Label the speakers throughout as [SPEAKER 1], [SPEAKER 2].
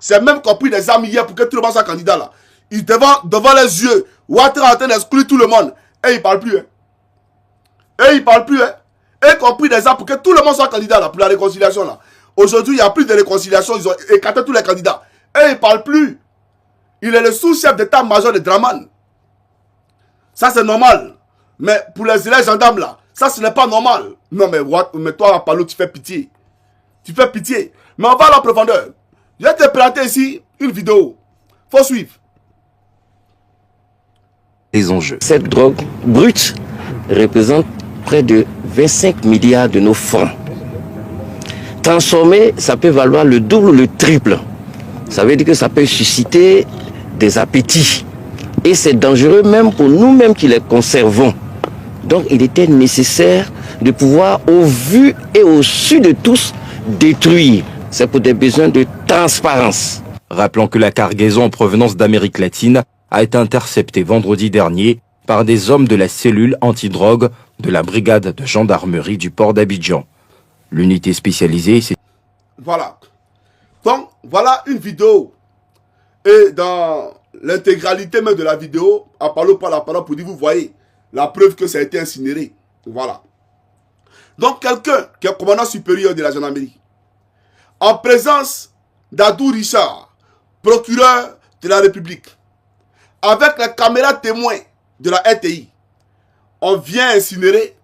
[SPEAKER 1] C'est même qu'on a pris des armes hier pour que tout le monde soit candidat là. Ils devant les yeux, Ouattara est en train d'exclure tout le monde. Et il ne parle plus. Hein. Et il ne parle plus. Hein. Et qu'on a pris des armes pour que tout le monde soit candidat là, pour la réconciliation là. Aujourd'hui, il n'y a plus de réconciliation. Ils ont écarté tous les candidats. Et il ne parle plus. Il est le sous-chef d'état-major de Draman. Ça, c'est normal. Mais pour les élèves gendarmes là, ça, ce n'est pas normal. Non, mais toi, Apalo, tu fais pitié. Tu fais pitié. Mais on va aller en profondeur. Je vais te présenter ici une vidéo. Faut suivre.
[SPEAKER 2] Les enjeux. Cette drogue brute représente près de 25 milliards de nos francs. Transformer, ça peut valoir le double ou le triple. Ça veut dire que ça peut susciter des appétits. Et c'est dangereux même pour nous-mêmes qui les conservons. Donc il était nécessaire de pouvoir, au vu et au su de tous, détruire. C'est pour des besoins de transparence.
[SPEAKER 3] Rappelons que la cargaison en provenance d'Amérique latine a été interceptée vendredi dernier par des hommes de la cellule antidrogue de la brigade de gendarmerie du port d'Abidjan. L'unité spécialisée, c'est...
[SPEAKER 1] Voilà. Donc, voilà une vidéo. Et dans l'intégralité même de la vidéo, à parler par la parole pour dire, vous voyez, la preuve que ça a été incinéré. Voilà. Donc, quelqu'un qui est commandant supérieur de la gendarmerie, en présence d'Adou Richard, procureur de la République, avec les caméras témoins de la RTI, on vient incinérer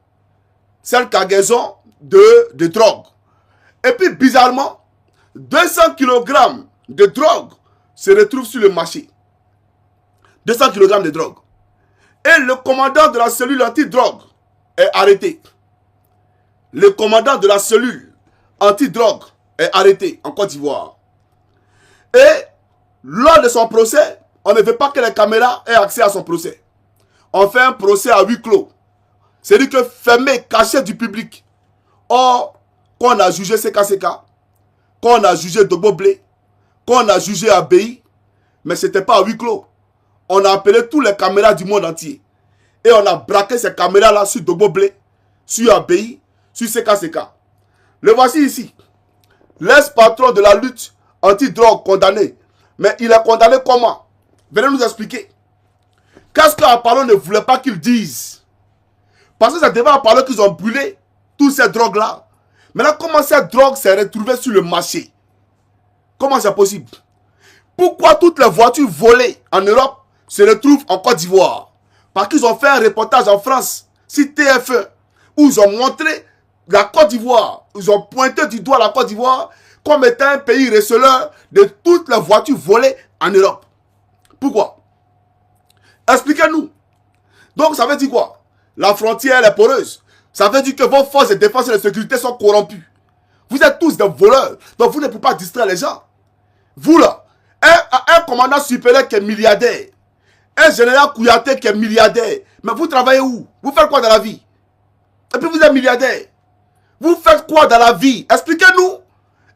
[SPEAKER 1] cette cargaison de drogue. Et puis, bizarrement, 200 kg de drogue se retrouvent sur le marché. 200 kg de drogue. Et le commandant de la cellule anti-drogue est arrêté. Le commandant de la cellule anti-drogue est arrêté en Côte d'Ivoire. Et lors de son procès, on ne veut pas que les caméras aient accès à son procès. On fait un procès à huis clos. C'est-à-dire que fermé, caché du public. Or, quand on a jugé CKCK, quand on a jugé Dogbo Blé, quand on a jugé ABI, mais ce n'était pas à huis clos. On a appelé tous les caméras du monde entier. Et on a braqué ces caméras-là sur Dogbo Blé, sur ABI, sur CKCK. Le voici ici. L'ex-patron de la lutte anti-drogue condamné. Mais il est condamné comment? Venez nous expliquer. Qu'est-ce qu'Apollo ne voulait pas qu'ils disent? Parce que ça devait Apollo qu'ils ont brûlé toutes ces drogues-là. Maintenant, comment cette drogue s'est retrouvée sur le marché? Comment c'est possible? Pourquoi toutes les voitures volées en Europe se retrouvent en Côte d'Ivoire? Parce qu'ils ont fait un reportage en France, sur TF1, où ils ont montré la Côte d'Ivoire. Ils ont pointé du doigt la Côte d'Ivoire comme étant un pays receleur de toutes les voitures volées en Europe. Pourquoi? Expliquez-nous. Donc ça veut dire quoi? La frontière est poreuse. Ça veut dire que vos forces de défense et de sécurité sont corrompues. Vous êtes tous des voleurs. Donc vous ne pouvez pas distraire les gens. Vous là, un commandant supérieur qui est milliardaire, un général Kouyaté qui est milliardaire, mais vous travaillez où? Vous faites quoi dans la vie? Et puis vous êtes milliardaire. Vous faites quoi dans la vie? Expliquez-nous.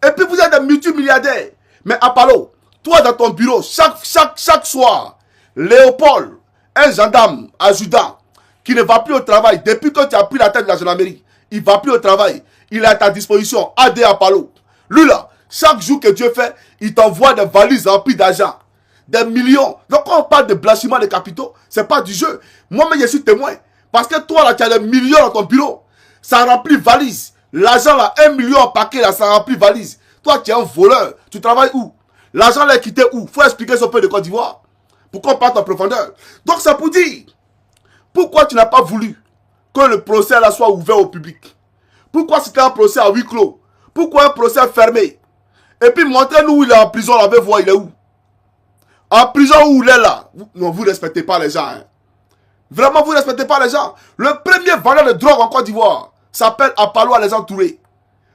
[SPEAKER 1] Et puis vous êtes des multimilliardaires. Mais Apollo, toi dans ton bureau, chaque soir, Léopold, un gendarme adjudant, qui ne va plus au travail, depuis que tu as pris la tête de la gendarmerie, il ne va plus au travail. Il est à ta disposition, AD Apollo. Lui là, chaque jour que Dieu fait, il t'envoie des valises remplies d'argent. Des millions. Donc quand on parle de blanchiment de capitaux, ce n'est pas du jeu. Moi-même, je suis témoin. Parce que toi là, tu as des millions dans ton bureau. Ça remplit valise. L'argent là, 1 million en paquet là, ça remplit valise. Toi, tu es un voleur. Tu travailles où? L'argent là est quitté où? Il faut expliquer ce peu de Côte d'Ivoire. Pourquoi on parte en profondeur? Donc c'est pour dire, pourquoi tu n'as pas voulu que le procès là soit ouvert au public? Pourquoi c'était un procès à huis clos? Pourquoi un procès fermé? Et puis montrez-nous où il est en prison, on veut voir il est où. En prison où il est là. Non, vous ne respectez pas les gens. Hein. Vraiment, vous ne respectez pas les gens. Le premier vendeur de drogue en Côte d'Ivoire s'appelle Apollo Alexandre Touré.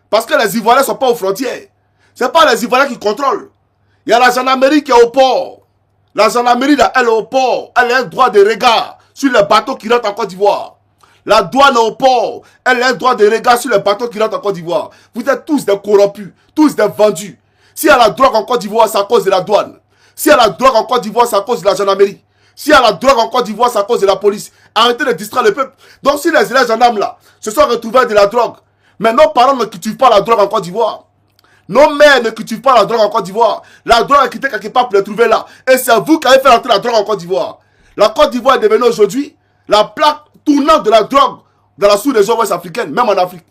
[SPEAKER 1] Parce que les Ivoiriens ne sont pas aux frontières. Ce n'est pas les Ivoiriens qui contrôlent. Il y a la gendarmerie qui est au port. La gendarmerie, là, elle est au port. Elle a un droit de regard sur les bateaux qui rentrent en Côte d'Ivoire. La douane est au port. Elle a un droit de regard sur les bateaux qui rentrent en Côte d'Ivoire. Vous êtes tous des corrompus, tous des vendus. S'il y a la drogue en Côte d'Ivoire, c'est à cause de la douane. S'il y a la drogue en Côte d'Ivoire, c'est à cause de la gendarmerie. S'il y a la drogue en Côte d'Ivoire, c'est à cause de la police. Arrêtez de distraire le peuple. Donc si les gendarmes là se sont retrouvés de la drogue, mais nos parents ne cultivent pas la drogue en Côte d'Ivoire. Nos mères ne cultivent pas la drogue en Côte d'Ivoire. La drogue est quittée quelque part pour les trouver là. Et c'est vous qui avez fait entrer la drogue en Côte d'Ivoire. La Côte d'Ivoire est devenue aujourd'hui la plaque tournante de la drogue dans la sous-région ouest africaine, même en Afrique.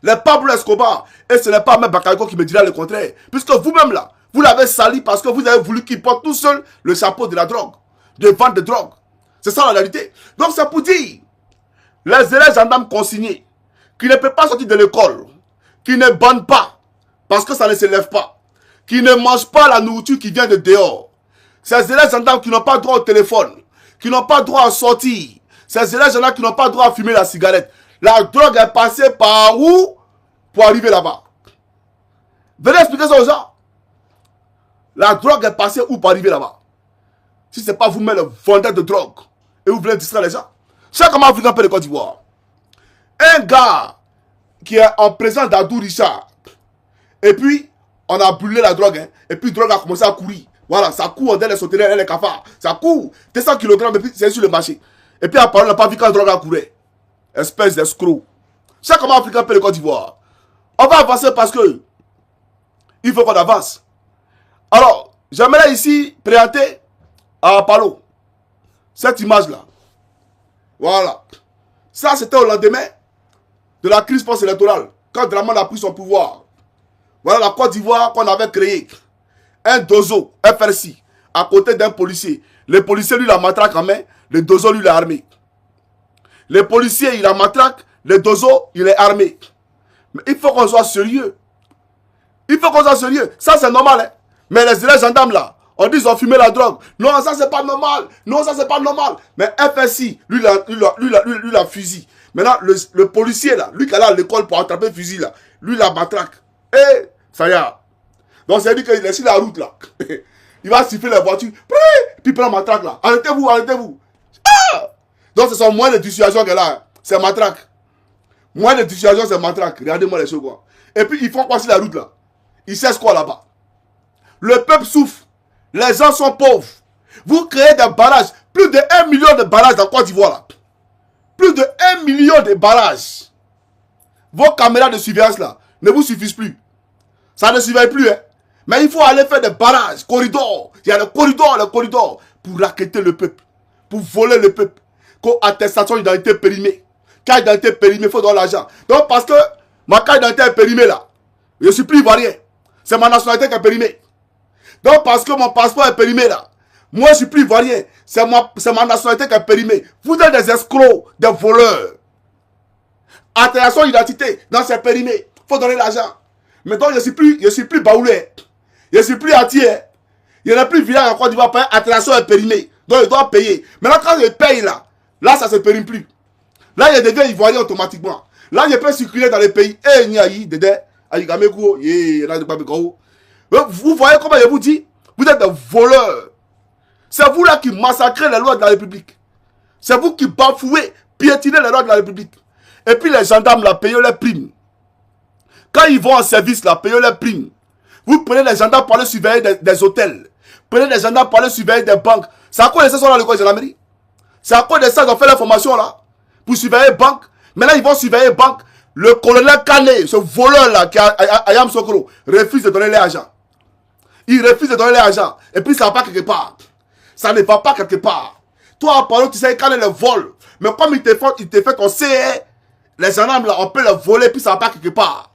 [SPEAKER 1] Les Pablo Escobar, et ce n'est pas même Bakayoko qui me dira le contraire. Puisque vous-même là, vous l'avez sali parce que vous avez voulu qu'il porte tout seul le chapeau de la drogue, de vente de drogue. C'est ça la réalité. Donc c'est pour dire, les élèves gendarmes consignés, qui ne peuvent pas sortir de l'école, qui ne bandent pas, parce que ça ne s'élève pas, qui ne mangent pas la nourriture qui vient de dehors. Ces élèves gendarmes qui n'ont pas droit au téléphone, qui n'ont pas droit à sortir. Ces élèves gendarmes qui n'ont pas droit à fumer la cigarette. La drogue est passée par où pour arriver là-bas? Venez expliquer ça aux gens. La drogue est passée où pour arriver là-bas? Si ce n'est pas vous-même le vendeur de drogue et vous voulez distraire les gens. C'est comment Africain peut de Côte d'Ivoire. Un gars qui est en présence d'Adou Richard. Et puis, on a brûlé la drogue. Hein, et puis, la drogue a commencé à courir. Voilà, ça court dans les sauterelles et les cafards. Ça court. 200 kg et puis c'est sur le marché. Et puis, après, on n'a pas vu quand la drogue a couru. Espèce d'escroc. C'est comment Africain peut de Côte d'Ivoire. On va avancer parce que il faut qu'on avance. Alors, j'aimerais ici présenter à Palo cette image-là. Voilà. Ça, c'était au lendemain de la crise post-électorale, quand Dramane a pris son pouvoir. Voilà la Côte d'Ivoire qu'on avait créée. Un dozo, FRC, à côté d'un policier. Le policier, lui, la matraque en main. Le dozo, lui, l'a armé. Le policier, il la matraque. Le dozo, il est armé. Mais il faut qu'on soit sérieux. Il faut qu'on soit sérieux. Ça, c'est normal. Hein? Mais les élèves gendarmes, là, on dit qu'ils ont fumé la drogue. Non, ça, c'est pas normal. Non, ça, c'est pas normal. Mais FSI, lui, la fusil. Maintenant, le policier, là, lui qui est là à l'école pour attraper le fusil, là, lui, la matraque. Et ça y est. Donc, c'est dit qu'il est sur la route, là. Il va siffler la voiture. Puis il prend la matraque, là. Arrêtez-vous, arrêtez-vous. Ah! Donc, ce sont moins de dissuasion qu'elle a. C'est matraque. Moins de dissuasion, c'est matraque. Regardez-moi les choses, quoi. Et puis, ils font quoi sur la route, là? Ils cessent quoi, là-bas? Le peuple souffre. Les gens sont pauvres. Vous créez des barrages. Plus de 1 million de barrages dans Côte d'Ivoire, là. Plus de 1 million de barrages. Vos caméras de surveillance, là, ne vous suffisent plus. Ça ne surveille plus, hein. Mais il faut aller faire des barrages, corridors. Il y a le corridor, pour raqueter le peuple. Pour voler le peuple. Quand attestation d'identité périmée. Carte d'identité périmée, il faut donner l'argent. Donc, parce que ma carte d'identité est périmée, là. Je ne suis plus ivoirien. C'est ma nationalité qui est périmée. Donc, parce que mon passeport est périmé, là. Moi, je ne suis plus ivoirien. C'est ma nationalité qui est périmée. Vous êtes des escrocs, des voleurs. Attestation d'identité, dans ces périmés. Il faut donner l'argent. Mais donc, je ne suis plus baoulé. Je ne suis plus entier. Il n'y en a plus village en Côte d'Ivoire. Attestation est périmée. Donc, je dois payer. Maintenant, quand je paye, là, ça ne se périme plus. Là, je deviens ivoirien automatiquement. Là, je peux circuler dans les pays. Vous voyez comment je vous dis? Vous êtes des voleurs. C'est vous là qui massacrez les lois de la République. C'est vous qui bafouez, piétinez les lois de la République. Et puis les gendarmes là, payez les primes. Quand ils vont en service là, payez les primes. Vous prenez les gendarmes pour aller surveiller des hôtels. Prenez les gendarmes pour aller surveiller des banques. C'est à quoi de ça sont là, le quoi de gendarmerie? C'est à quoi de ça qu'ils ont fait la formation là? Pour surveiller les banques. Maintenant ils vont surveiller les banques. Le colonel Kane, ce voleur là, qui a Ayam Sokoro, refuse de donner l'argent. Il refuse de donner l'argent. Et puis ça ne va pas quelque part. Ça ne va pas quelque part. Toi, Apollo, tu sais, quand il le vole. Mais comme il te fait qu'on sait, les gendarmes là, on peut le voler, puis ça ne va pas quelque part.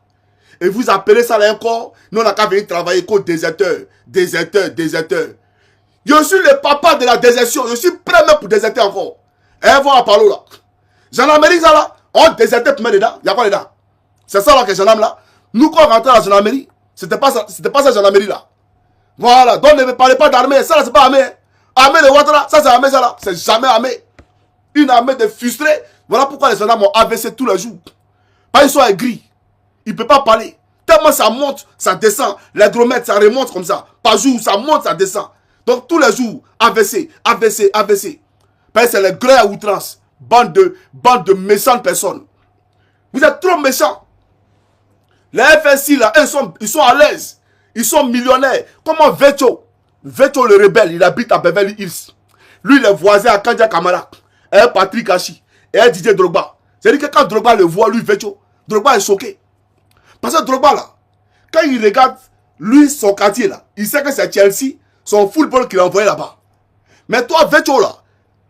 [SPEAKER 1] Et vous appelez ça là encore, nous on n'a qu'à venir travailler comme déserteur. Je suis le papa de la désertion. Je suis prêt même pour déserter encore. Et voir Apollo là. Gendarmerie, ça là, on désertait pour mettre dedans. Il y a quoi dedans? C'est ça là que gendarme là. Nous, quand on rentrait à la gendarmerie, c'était pas ça gendarmerie là. Voilà, donc ne me parlez pas d'armée, ça là c'est pas armée. Armée de Ouattara, ça c'est armée ça là, c'est jamais armée. Une armée de frustrés, voilà pourquoi les gendarmes ont AVC tous les jours. Parce qu'ils sont aigris, ils ne peuvent pas parler. Tellement ça monte, ça descend, l'hydromètre ça remonte comme ça. Par jour, ça monte, ça descend. Donc tous les jours, AVC. Parce que c'est les grès à outrance, bande de méchantes personnes. Vous êtes trop méchants. Les FSI là, ils sont à l'aise. Ils sont millionnaires. Comment Veto le rebelle, il habite à Beverly Hills. Lui, il est voisin à Kandia Kamara. Et Patrick Hachi. Et Didier Drogba. C'est-à-dire que quand Drogba le voit, lui, Veto, Drogba est choqué. Parce que Drogba, là, quand il regarde, lui, son quartier là, il sait que c'est Chelsea, son football qu'il a envoyé là-bas. Mais toi, Vecho là,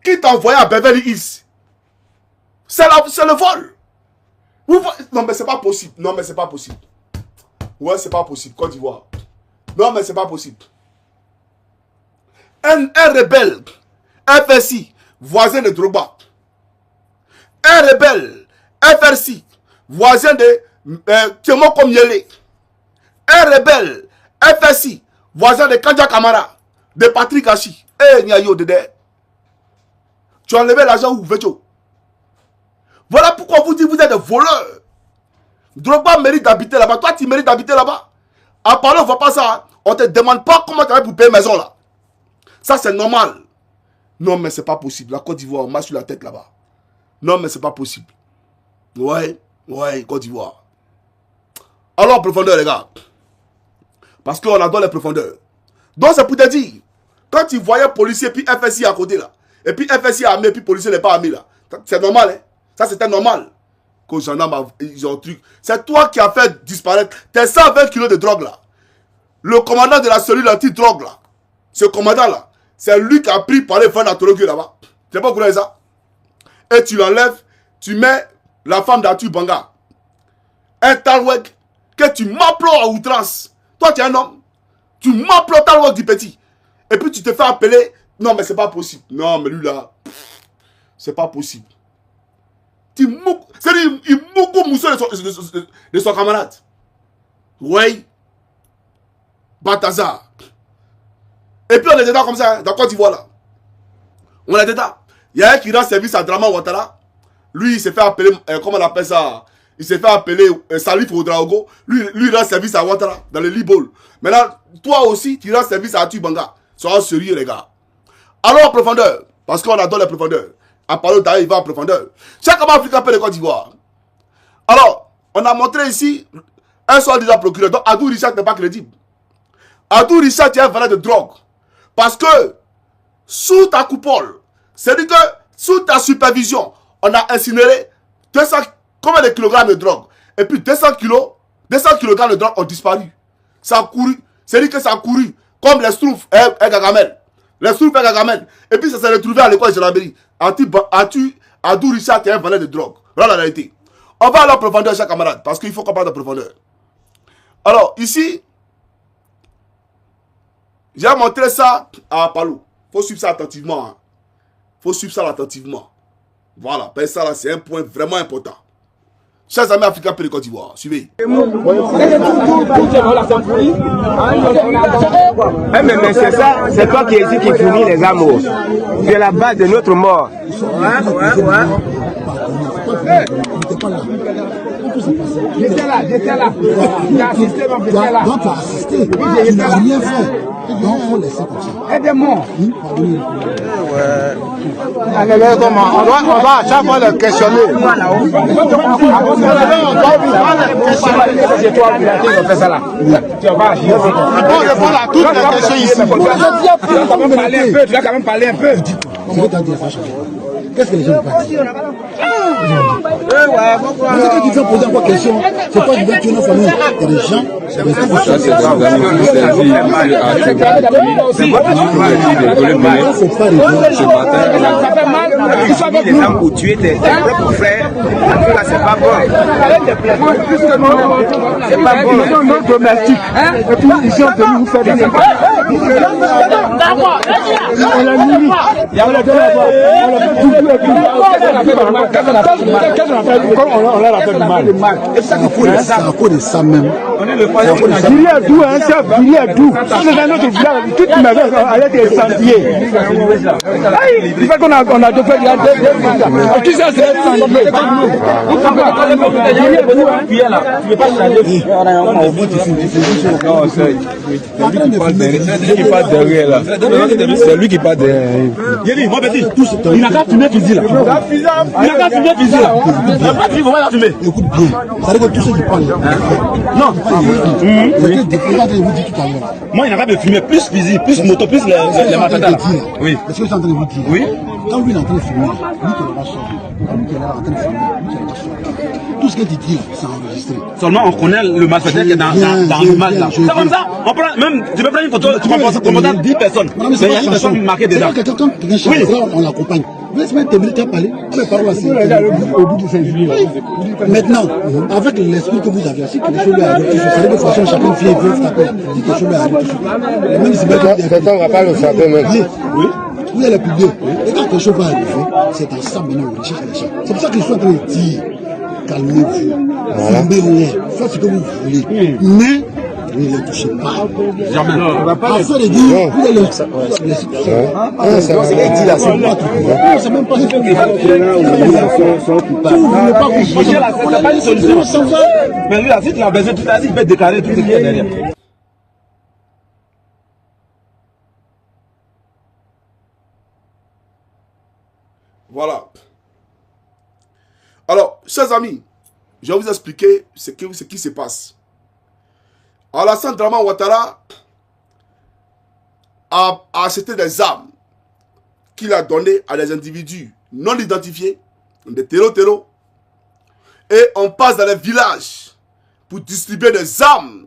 [SPEAKER 1] qui t'a envoyé à Beverly Hills, c'est le vol. Non, mais c'est pas possible. Non, mais c'est pas possible. Ouais, c'est pas possible. Côte d'Ivoire. Non, mais c'est pas possible. Un rebelle, FSI, voisin de Drogba. Un rebelle, FRC, voisin de Tiemo Komiele. Un rebelle, FSI, voisin de Kandja Kamara, de Patrick Hachi. Eh, Nyayo Dede. Tu as enlevé l'argent où, Vecho? Voilà pourquoi vous dites que vous êtes des voleurs. Drogba mérite d'habiter là-bas. Toi, tu mérites d'habiter là-bas. À part on ne voit pas ça. On ne te demande pas comment tu as pour payer maison là. Ça, c'est normal. Non, mais c'est pas possible. La Côte d'Ivoire, on marche sur la tête là-bas. Non, mais c'est pas possible. Ouais, Côte d'Ivoire. Alors, profondeur, les gars. Parce qu'on adore les profondeurs. Donc, c'est pour te dire, quand tu voyais policier puis FSI à côté là, et puis FSI armé, puis policier n'est pas armé là, c'est normal, hein? Ça, c'était normal. Que les gendarmes, ils ont un truc. C'est toi qui as fait disparaître tes 120 kilos de drogue là. Le commandant de la cellule anti-drogue là, ce commandant là, c'est lui qui a pris par les fans d'Atologue là-bas. Tu n'as pas compris ça? Et tu l'enlèves, tu mets la femme d'Atu Banga. Un Talweg que tu m'applaudes à outrance. Toi, tu es un homme. Tu m'applaudes Talweg du petit. Et puis tu te fais appeler. Non, mais c'est pas possible. Non, mais lui là, c'est pas possible. C'est-à-dire, il moukou moussou de son camarade. Oui. Batazar. Et puis on est dedans comme ça, dans Côte d'Ivoire là. On est dedans. Il y a un qui rend service à Draman Ouattara. Lui, il s'est fait appeler, comment on appelle ça? Il s'est fait appeler Salif Ouedraogo. Lui, il rend service à Ouattara, dans le Libol. Maintenant, toi aussi, tu rends service à Atu Banga. Sois sérieux, les gars. Alors, en profondeur, parce qu'on adore les profondeurs. À parler d'ailleurs, il va en profondeur. Chaque homme africain peut de Côte d'Ivoire. Alors, on a montré ici un soi-disant procureur. Donc, Adou Richard n'est pas crédible. Adou Richard est un vendeur de drogue. Parce que, sous ta coupole, c'est-à-dire que, sous ta supervision, on a incinéré 200, combien de kilogrammes de drogue. Et puis 200 kilogrammes de drogue ont disparu. Ça a couru. C'est-à-dire que ça a couru comme les Schtroumpfs et Gagamel. Les Schtroumpfs et Gagamel. Et puis ça s'est retrouvé à l'école de Gendarmerie. Adou Richard est un vendeur de drogue. Voilà la réalité. On va aller en profondeur, chers camarades, parce qu'il faut qu'on parle de profondeur. Alors, ici, j'ai montré ça à Palou. Il faut suivre ça attentivement. Hein. Il faut suivre ça attentivement. Voilà, parce que ça là, c'est un point vraiment important. Chers amis africains de Côte d'Ivoire, suivez.
[SPEAKER 4] Mais c'est ça, c'est toi qui es ici qui fournit les amours. C'est la base de notre mort. J'étais là. J'ai assisté, donc j'étais là.
[SPEAKER 5] Donc tu as assisté. Il n'a rien fait. Donc il faut laisser comme ça.
[SPEAKER 4] Aidez-moi.
[SPEAKER 5] On doit à chaque fois le questionner.
[SPEAKER 4] C'est toi qui as fait ça là. Tu vas
[SPEAKER 5] répondre à toutes les questions ici.
[SPEAKER 4] Tu vas quand même parler un peu.
[SPEAKER 5] Qu'est-ce que les gens peuvent dire? Quand tu fais poser encore question, c'est pas du tout une famille. Il y a des gens, c'est des
[SPEAKER 4] gens pour tuer tes propres frères. C'est pas bon. C'est pas bon. Non domestique. Et puis ici on peut nous faire des on l'a mis. Il y a on l'a fait du mal.
[SPEAKER 5] C'est à cause de ça même.
[SPEAKER 4] Il y a d'où un chef, il y a d'où. On est dans notre village, toute ma vie, avec des sentiers. Il fait qu'on a tout fait, il y a des tout ça, c'est un sentier. Tu ne peux pas changer. Non, c'est lui qui passe derrière là. C'est lui qui passe derrière. Il n'a qu'à fumer fusil là. Il n'a qu'à fumer fusil là. Il n'a pas de fusil, on va fumer.
[SPEAKER 5] Écoute bien, ça veut dire que tous ceux qui parlent.
[SPEAKER 4] Non.
[SPEAKER 5] C'est des présents que je vous dis tout à l'heure.
[SPEAKER 4] Moi, il n'a pas de fumer, plus fusil, plus moto, plus les matatas.
[SPEAKER 5] Oui. Est-ce que vous êtes en train de vous dire?
[SPEAKER 4] Oui.
[SPEAKER 5] Quand lui est en train de filmer, lui qui est là sorti. Quand lui qui est là en train de filmer, lui qui est là sorti. Tout ce que tu dis là, c'est enregistré.
[SPEAKER 6] Seulement on connaît le malfaiteur qui est dans l'image là. C'est comme ça, on prend même, tu peux prendre une photo, tu prends 10 personnes. Mais il y a une personne marquée dedans.
[SPEAKER 5] Quand quelqu'un change, on l'accompagne. Laisse-moi terminer, tu as parlé. Mais parole au bout de 5 minutes. Maintenant, avec l'esprit que vous avez, si quelque chose lui arrive, il fallait de façon chacun vient frapper. Si quelque chose lui arrive, même si quelqu'un ne va pas le frapper même. Oui. Vous allez publier. Et quand quelque chose va arriver, c'est ensemble maintenant, on recherche les gens. C'est pour ça que je suis en train de dire, calmez-vous, filmez rien, faites ce que vous voulez. Mais ne les touchez pas.
[SPEAKER 6] Jamais.
[SPEAKER 5] Afin de dire, vous allez c'est qu'il dit là, c'est pas tout. Non, c'est même pas ce qu'il dit.
[SPEAKER 6] Mais lui, là, si tu l'as besoin, tout à l'heure, il peut déclarer tout ce qu'il y a derrière.
[SPEAKER 1] Voilà. Alors, chers amis, je vais vous expliquer ce qui se passe. Alassane Draman Ouattara a acheté des armes qu'il a données à des individus non identifiés, des terreaux, et on passe dans les villages pour distribuer des armes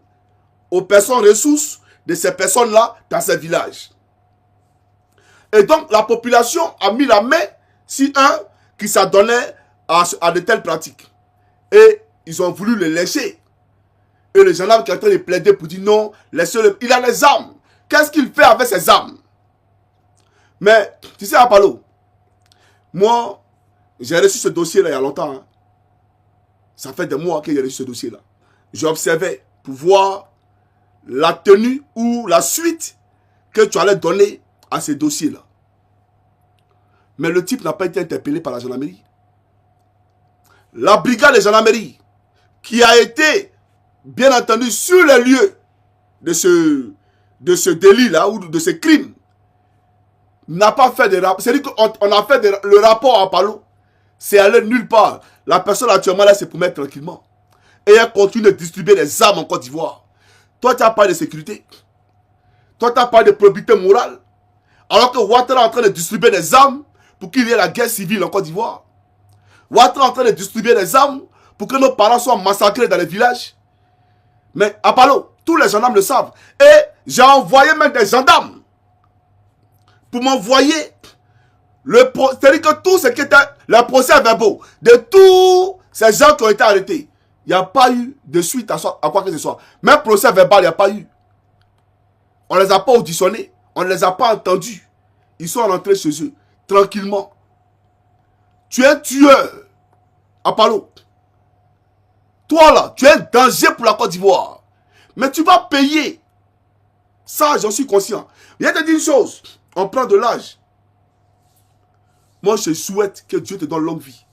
[SPEAKER 1] aux personnes ressources de ces personnes-là dans ces villages. Et donc, la population a mis la main sur un qui s'adonnait à de telles pratiques. Et ils ont voulu le lyncher. Et le gendarme qui est en train de plaider pour dire non, laissez-le. Il a les armes. Qu'est-ce qu'il fait avec ces armes? Mais, tu sais, Apollo, moi, j'ai reçu ce dossier-là il y a longtemps. Hein. Ça fait des mois que j'ai reçu ce dossier-là. J'ai observé pour voir la tenue ou la suite que tu allais donner à ces dossiers-là. Mais le type n'a pas été interpellé par la gendarmerie. La brigade de gendarmerie, qui a été, bien entendu, sur les lieux de ce délit-là, ou de ce crime, n'a pas fait de rapport. C'est-à-dire qu'on a fait le rapport à Palo. C'est allé nulle part. La personne actuellement là, c'est pour mettre tranquillement. Et elle continue de distribuer des armes en Côte d'Ivoire. Toi, tu n'as pas de sécurité. Toi, tu n'as pas de probité morale. Alors que Ouattara est en train de distribuer des armes pour qu'il y ait la guerre civile en Côte d'Ivoire. Ouattara est en train de distribuer des armes pour que nos parents soient massacrés dans les villages. Mais à Palo, tous les gendarmes le savent. Et j'ai envoyé même des gendarmes pour m'envoyer c'est-à-dire que tout ce qui était le procès verbaux de tous ces gens qui ont été arrêtés, il n'y a pas eu de suite à quoi que ce soit. Même procès verbal, il n'y a pas eu. On ne les a pas auditionnés, on ne les a pas entendus. Ils sont rentrés chez eux, tranquillement. Tu es un tueur, Apollo. Toi là, tu es un danger pour la Côte d'Ivoire. Mais tu vas payer. Ça, j'en suis conscient. Il y a te dire une chose, on prend de l'âge. Moi, je souhaite que Dieu te donne longue vie.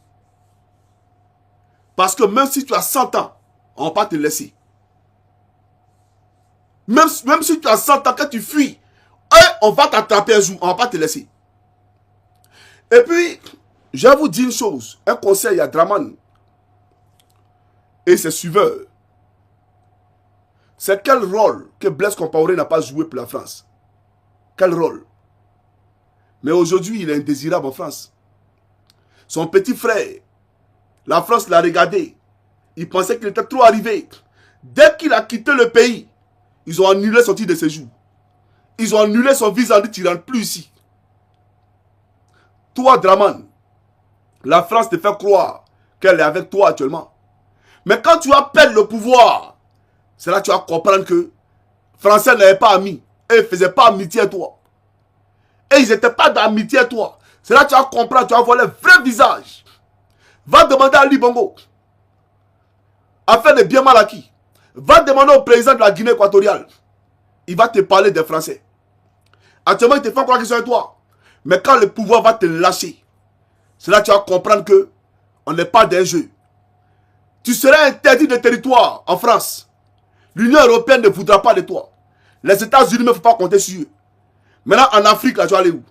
[SPEAKER 1] Parce que même si tu as 100 ans, on ne va pas te laisser. Même si tu as 100 ans, quand tu fuis, on va t'attraper un jour, on ne va pas te laisser. Et puis, je vais vous dire une chose, un conseil à Draman et ses suiveurs. C'est quel rôle que Blaise Compaoré n'a pas joué pour la France? Quel rôle? Mais aujourd'hui, il est indésirable en France. Son petit frère, la France l'a regardé. Il pensait qu'il était trop arrivé. Dès qu'il a quitté le pays, ils ont annulé son titre de séjour. Ils ont annulé son visa, dit qu'il ne rentre plus ici. Toi, Draman, la France te fait croire qu'elle est avec toi actuellement. Mais quand tu appelles le pouvoir, c'est là que tu vas comprendre que les Français n'avaient pas amis. Et ils ne faisaient pas amitié à toi. Et ils n'étaient pas d'amitié à toi. C'est là que tu vas comprendre, tu vas voir le vrai visage. Va demander à Ali Bongo. Afin de bien mal acquis. Va demander au président de la Guinée équatoriale. Il va te parler des Français. Actuellement, il te fait croire qu'ils sont avec toi. Mais quand le pouvoir va te lâcher, c'est là que tu vas comprendre que on n'est pas d'un jeu. Tu seras interdit de territoire en France. L'Union européenne ne voudra pas de toi. Les États-Unis ne faut pas compter sur eux. Maintenant, en Afrique, là, tu vas aller où?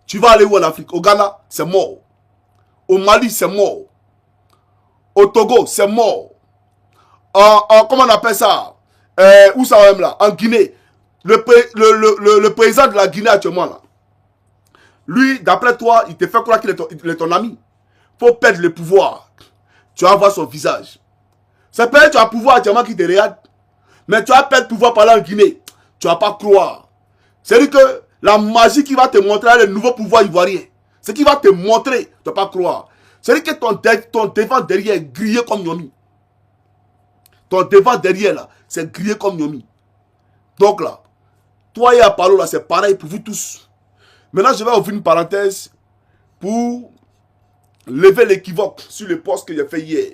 [SPEAKER 1] Tu vas aller où en Afrique? Au Ghana, c'est mort. Au Mali, c'est mort. Au Togo, c'est mort. Comment on appelle ça? Où ça va même là? En Guinée. Le président de la Guinée actuellement là. Lui, d'après toi, il te fait croire qu'il est ton ami. Faut perdre le pouvoir. Tu vas voir son visage. C'est peut-être que tu as pouvoir actuellement qui te regarde. Mais tu vas perdre pouvoir par là en Guinée. Tu ne vas pas croire. C'est-à-dire que la magie qui va te montrer le nouveau pouvoir ivoirien. Ce qui va te montrer, tu ne vas pas croire. C'est-à-dire que ton devant derrière est grillé comme Yomi. Ton devant derrière là, c'est grillé comme Yomi. Donc là, toi et Apollo là, c'est pareil pour vous tous. Maintenant, je vais ouvrir une parenthèse pour lever l'équivoque sur le post que j'ai fait hier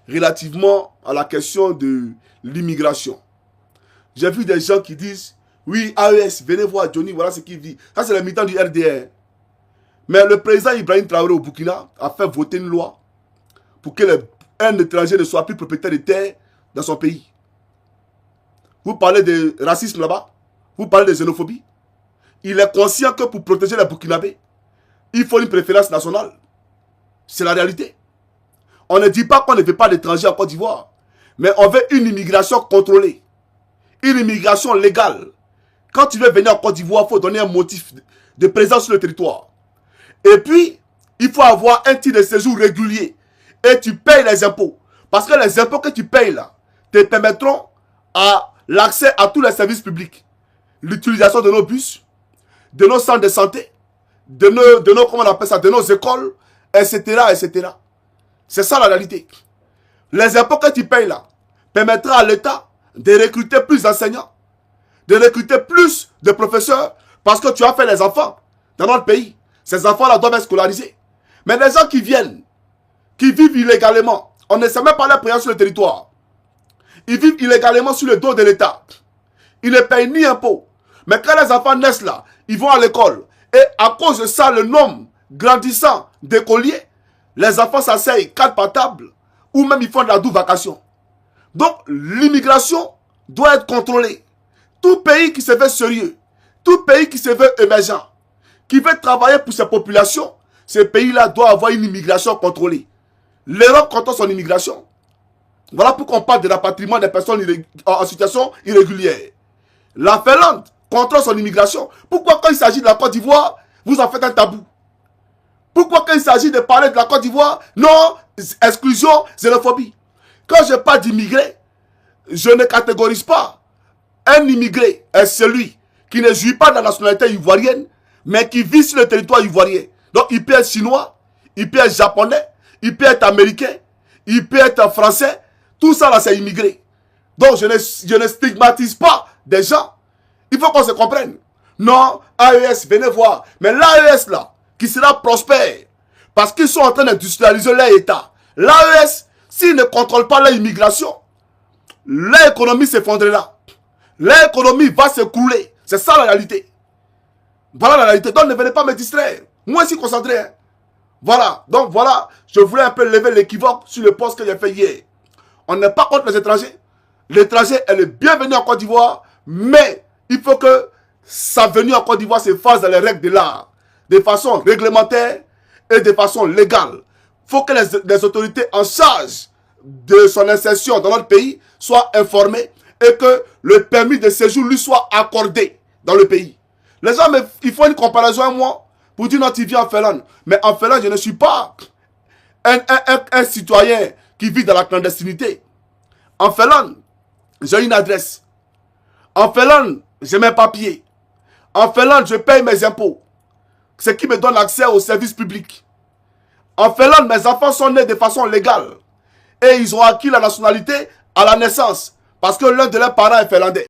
[SPEAKER 1] relativement à la question de l'immigration. J'ai vu des gens qui disent, oui, AES, venez voir Johnny, voilà ce qu'il dit. Ça, c'est le militant du RDR. Mais le président Ibrahim Traoré au Burkina a fait voter une loi pour que un étranger ne soit plus propriétaire de terre dans son pays. Vous parlez de racisme là-bas, vous parlez de xénophobie. Il est conscient que pour protéger les Burkinabés, il faut une préférence nationale. C'est la réalité. On ne dit pas qu'on ne veut pas d'étrangers en Côte d'Ivoire, mais on veut une immigration contrôlée, une immigration légale. Quand tu veux venir en Côte d'Ivoire, il faut donner un motif de présence sur le territoire. Et puis, il faut avoir un titre de séjour régulier. Et tu payes les impôts. Parce que les impôts que tu payes là, te permettront l'accès à tous les services publics. L'utilisation de nos bus, de nos centres de santé, de nos comment on appelle ça, de nos écoles, etc., etc. C'est ça la réalité. Les impôts que tu payes là, permettront à l'État de recruter plus d'enseignants, de recruter plus de professeurs, parce que tu as fait les enfants dans notre pays. Ces enfants-là doivent être scolarisés. Mais les gens qui viennent, qui vivent illégalement, on ne sait même pas leur présence sur le territoire. Ils vivent illégalement sur le dos de l'État. Ils ne payent ni impôts. Mais quand les enfants naissent là, ils vont à l'école. Et à cause de ça, le nombre grandissant d'écoliers, les enfants s'asseyent 4 par table, ou même ils font de la double vacation. Donc, l'immigration doit être contrôlée. Tout pays qui se veut sérieux, tout pays qui se veut émergent, qui veut travailler pour ses populations, ce pays-là doit avoir une immigration contrôlée. L'Europe contrôle son immigration. Voilà pourquoi on parle de rapatriement des personnes en situation irrégulière. La Finlande contrôle son immigration. Pourquoi quand il s'agit de la Côte d'Ivoire, vous en faites un tabou? Pourquoi quand il s'agit de parler de la Côte d'Ivoire, non, exclusion, xénophobie? Quand je parle d'immigré, je ne catégorise pas. Un immigré est celui qui ne jouit pas de la nationalité ivoirienne, mais qui vit sur le territoire ivoirien. Donc il peut être chinois, il peut être japonais, il peut être américain, il peut être français. Tout ça là c'est immigré. Donc je ne stigmatise pas des gens. Il faut qu'on se comprenne. Non, AES, venez voir. Mais l'AES là, qui sera prospère, parce qu'ils sont en train d'industrialiser leur État. L'AES, s'ils ne contrôlent pas l'immigration, l'économie s'effondrera. L'économie va s'écrouler. C'est ça la réalité. Voilà la réalité. Donc ne venez pas me distraire. Moi aussi concentré. Hein. Voilà. Donc voilà, je voulais un peu lever l'équivoque sur le post que j'ai fait hier. On n'est pas contre les étrangers. L'étranger, elle est bienvenue en Côte d'Ivoire, mais il faut que sa venue en Côte d'Ivoire se fasse dans les règles de l'art, de façon réglementaire et de façon légale. Il faut que les autorités en charge de son insertion dans notre pays soient informées et que le permis de séjour lui soit accordé dans le pays. Les gens, ils font une comparaison à moi pour dire non, tu vis en Finlande. Mais en Finlande, je ne suis pas un citoyen qui vit dans la clandestinité. En Finlande, j'ai une adresse. En Finlande, j'ai mes papiers. En Finlande, je paye mes impôts. Ce qui me donne accès aux services publics. En Finlande, mes enfants sont nés de façon légale. Et ils ont acquis la nationalité à la naissance. Parce que l'un de leurs parents est finlandais.